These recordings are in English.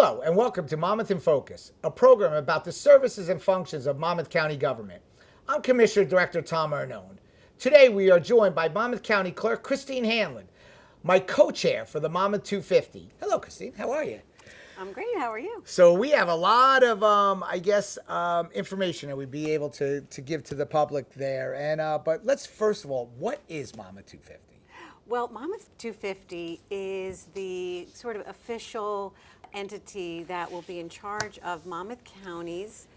Hello, and welcome to Monmouth in Focus, a program about the services and functions of Monmouth County government. I'm Commissioner Director Tom Arnone. Today we are joined by Monmouth County Clerk Christine Hanlon, my co-chair for the Monmouth 250. Hello, Christine. How are you? I'm great. How are you? So we have a lot of, information that we'd be able to give to the public there. But let's first of all, what is Monmouth 250? Well, Monmouth 250 is the sort of official entity that will be in charge of Monmouth County's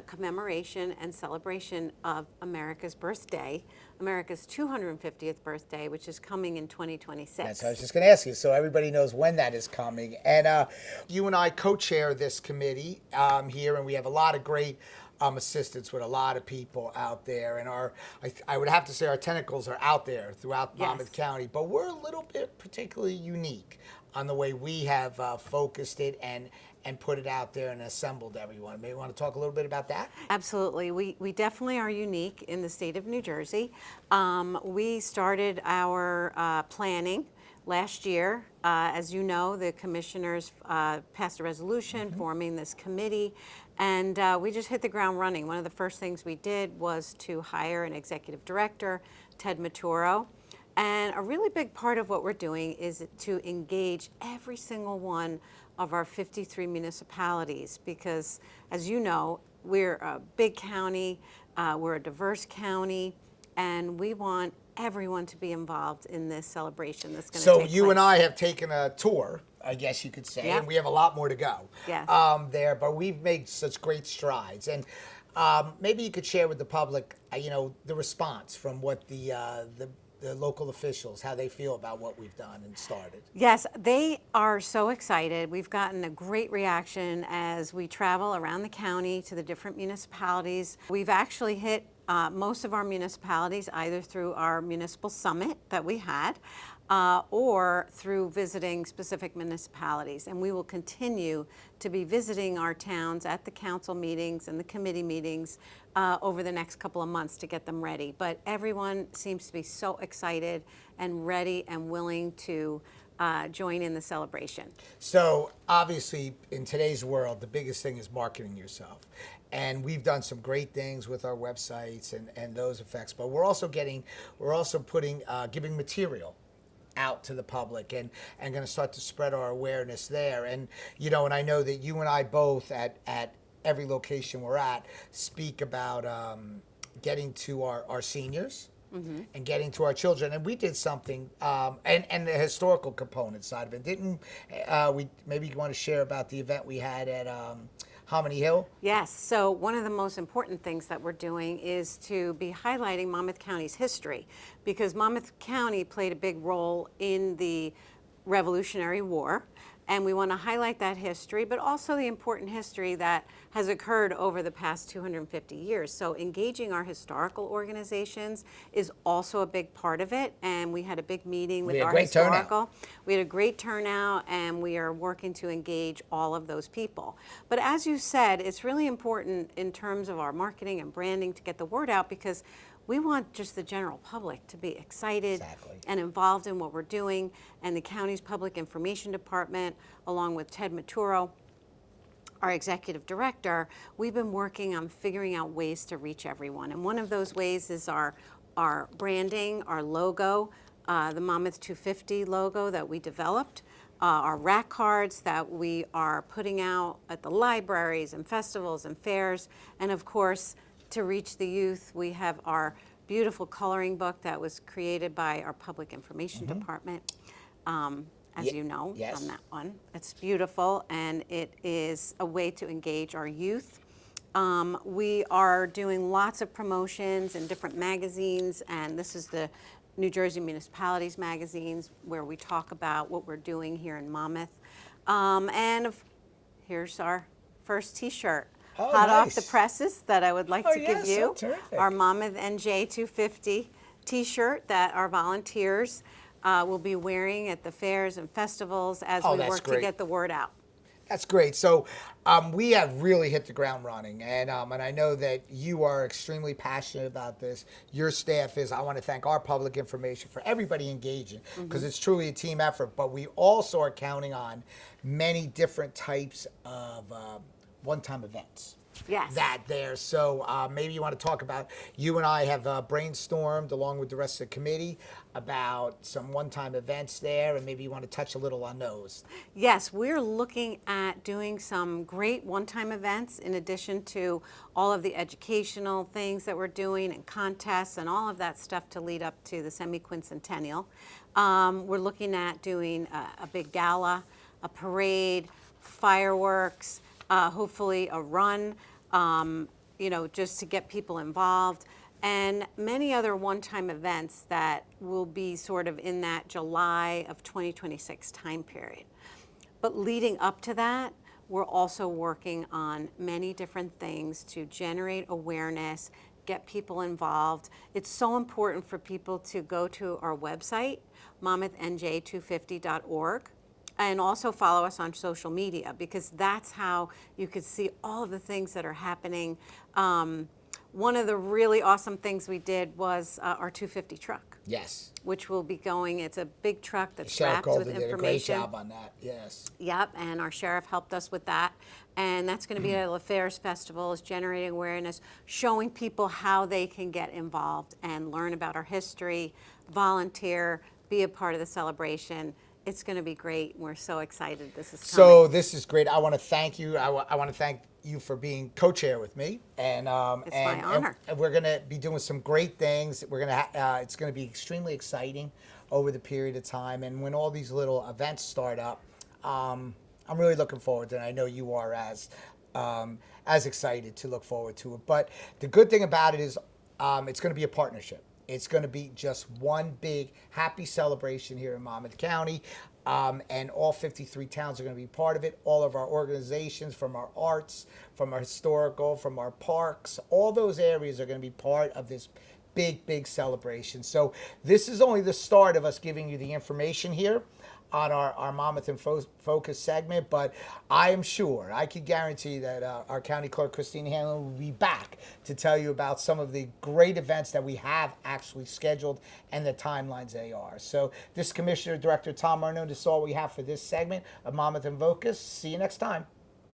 commemoration and celebration of America's birthday, America's 250th birthday, which is coming in 2026. That's what I was just going to ask you, so everybody knows when that is coming. And you and I co-chair this committee here, and we have a lot of great assistance with a lot of people out there. And I would have to say our tentacles are out there throughout Monmouth County, but we're a little bit particularly unique on the way we have focused it and put it out there and assembled everyone. Maybe you want to talk a little bit about that? Absolutely. We definitely are unique in the state of New Jersey. We started our planning last year. As you know, the commissioners passed a resolution forming this committee, and we just hit the ground running. One of the first things we did was to hire an executive director, Ted Maturo. And a really big part of what we're doing is to engage every single one of our 53 municipalities because, as you know, we're a big county, we're a diverse county, and we want everyone to be involved in this celebration that's going to take place. So you and I have taken a tour, I guess you could say, and we have a lot more to go there, but we've made such great strides. And maybe you could share with the public, the response from what the local officials, how they feel about what we've done and started. Yes, they are so excited. We've gotten a great reaction as we travel around the county to the different municipalities. We've actually hit most of our municipalities either through our municipal summit that we had or through visiting specific municipalities. And we will continue to be visiting our towns at the council meetings and the committee meetings over the next couple of months to get them ready. But everyone seems to be so excited and ready and willing to join in the celebration. So obviously in today's world, the biggest thing is marketing yourself. And we've done some great things with our websites and those effects, but we're also giving material out to the public and going to start to spread our awareness there. And, and I know that you and I both at every location we're at speak about getting to our seniors and getting to our children. And we did something, and the historical component side of it. Didn't we? Maybe you want to share about the event we had at Hominy Hill? Yes, so one of the most important things that we're doing is to be highlighting Monmouth County's history because Monmouth County played a big role in the Revolutionary War. And we want to highlight that history, but also the important history that has occurred over the past 250 years. So engaging our historical organizations is also a big part of it. And we had a big meeting with our historical. We had a great turnout, and we are working to engage all of those people. But as you said, it's really important in terms of our marketing and branding to get the word out because we want just the general public to be excited and involved in what we're doing. And the county's public information department, along with Ted Maturo, our executive director, we've been working on figuring out ways to reach everyone. And one of those ways is our branding, our logo, the Monmouth 250 logo that we developed, our rack cards that we are putting out at the libraries and festivals and fairs, and of course, to reach the youth, we have our beautiful coloring book that was created by our public information department, as you know, on that one. It's beautiful, and it is a way to engage our youth. We are doing lots of promotions in different magazines, and this is the New Jersey Municipalities magazines where we talk about what we're doing here in Monmouth. Here's our first T-shirt. Hot off the presses that I would like to give you. Our Monmouth NJ 250 T-shirt that our volunteers will be wearing at the fairs and festivals as we work to get the word out. That's great. So we have really hit the ground running, and I know that you are extremely passionate about this. Your staff is. I want to thank our public information for everybody engaging because it's truly a team effort. But we also are counting on many different types of one-time events. Yes. That there. So maybe you want to talk about, you and I have brainstormed along with the rest of the committee about some one-time events there, and maybe you want to touch a little on those. Yes, we're looking at doing some great one-time events in addition to all of the educational things that we're doing and contests and all of that stuff to lead up to the semi-quincentennial. We're looking at doing a big gala, a parade, fireworks, hopefully a run, just to get people involved, and many other one-time events that will be sort of in that July of 2026 time period. But leading up to that, we're also working on many different things to generate awareness, get people involved. It's so important for people to go to our website, monmouthNJ250.org. And also follow us on social media, because that's how you could see all of the things that are happening. One of the really awesome things we did was our 250 truck. Yes. Which will be going. It's a big truck that's Sheriff wrapped with Golden information. did a great job on that. Yes. Yep, and our sheriff helped us with that. And that's going to be at La Fairs Festival, is generating awareness, showing people how they can get involved and learn about our history, volunteer, be a part of the celebration. It's going to be great. We're so excited this is coming. So this is great. I want to thank you. I want to thank you for being co-chair with me. And It's my honor. And we're going to be doing some great things. We're going to. It's going to be extremely exciting over the period of time. And when all these little events start up, I'm really looking forward to it. And I know you are as excited to look forward to it. But the good thing about it is, it's going to be a partnership. It's going to be just one big happy celebration here in Monmouth County, and all 53 towns are going to be part of it. All of our organizations, from our arts, from our historical, from our parks, all those areas are going to be part of this big, big celebration. So this is only the start of us giving you the information here on our Monmouth in Focus segment, but I am sure, I can guarantee that our County Clerk, Christine Hanlon, will be back to tell you about some of the great events that we have actually scheduled and the timelines they are. So this is Commissioner Director Tom Arno. This is all we have for this segment of Monmouth in Focus. See you next time.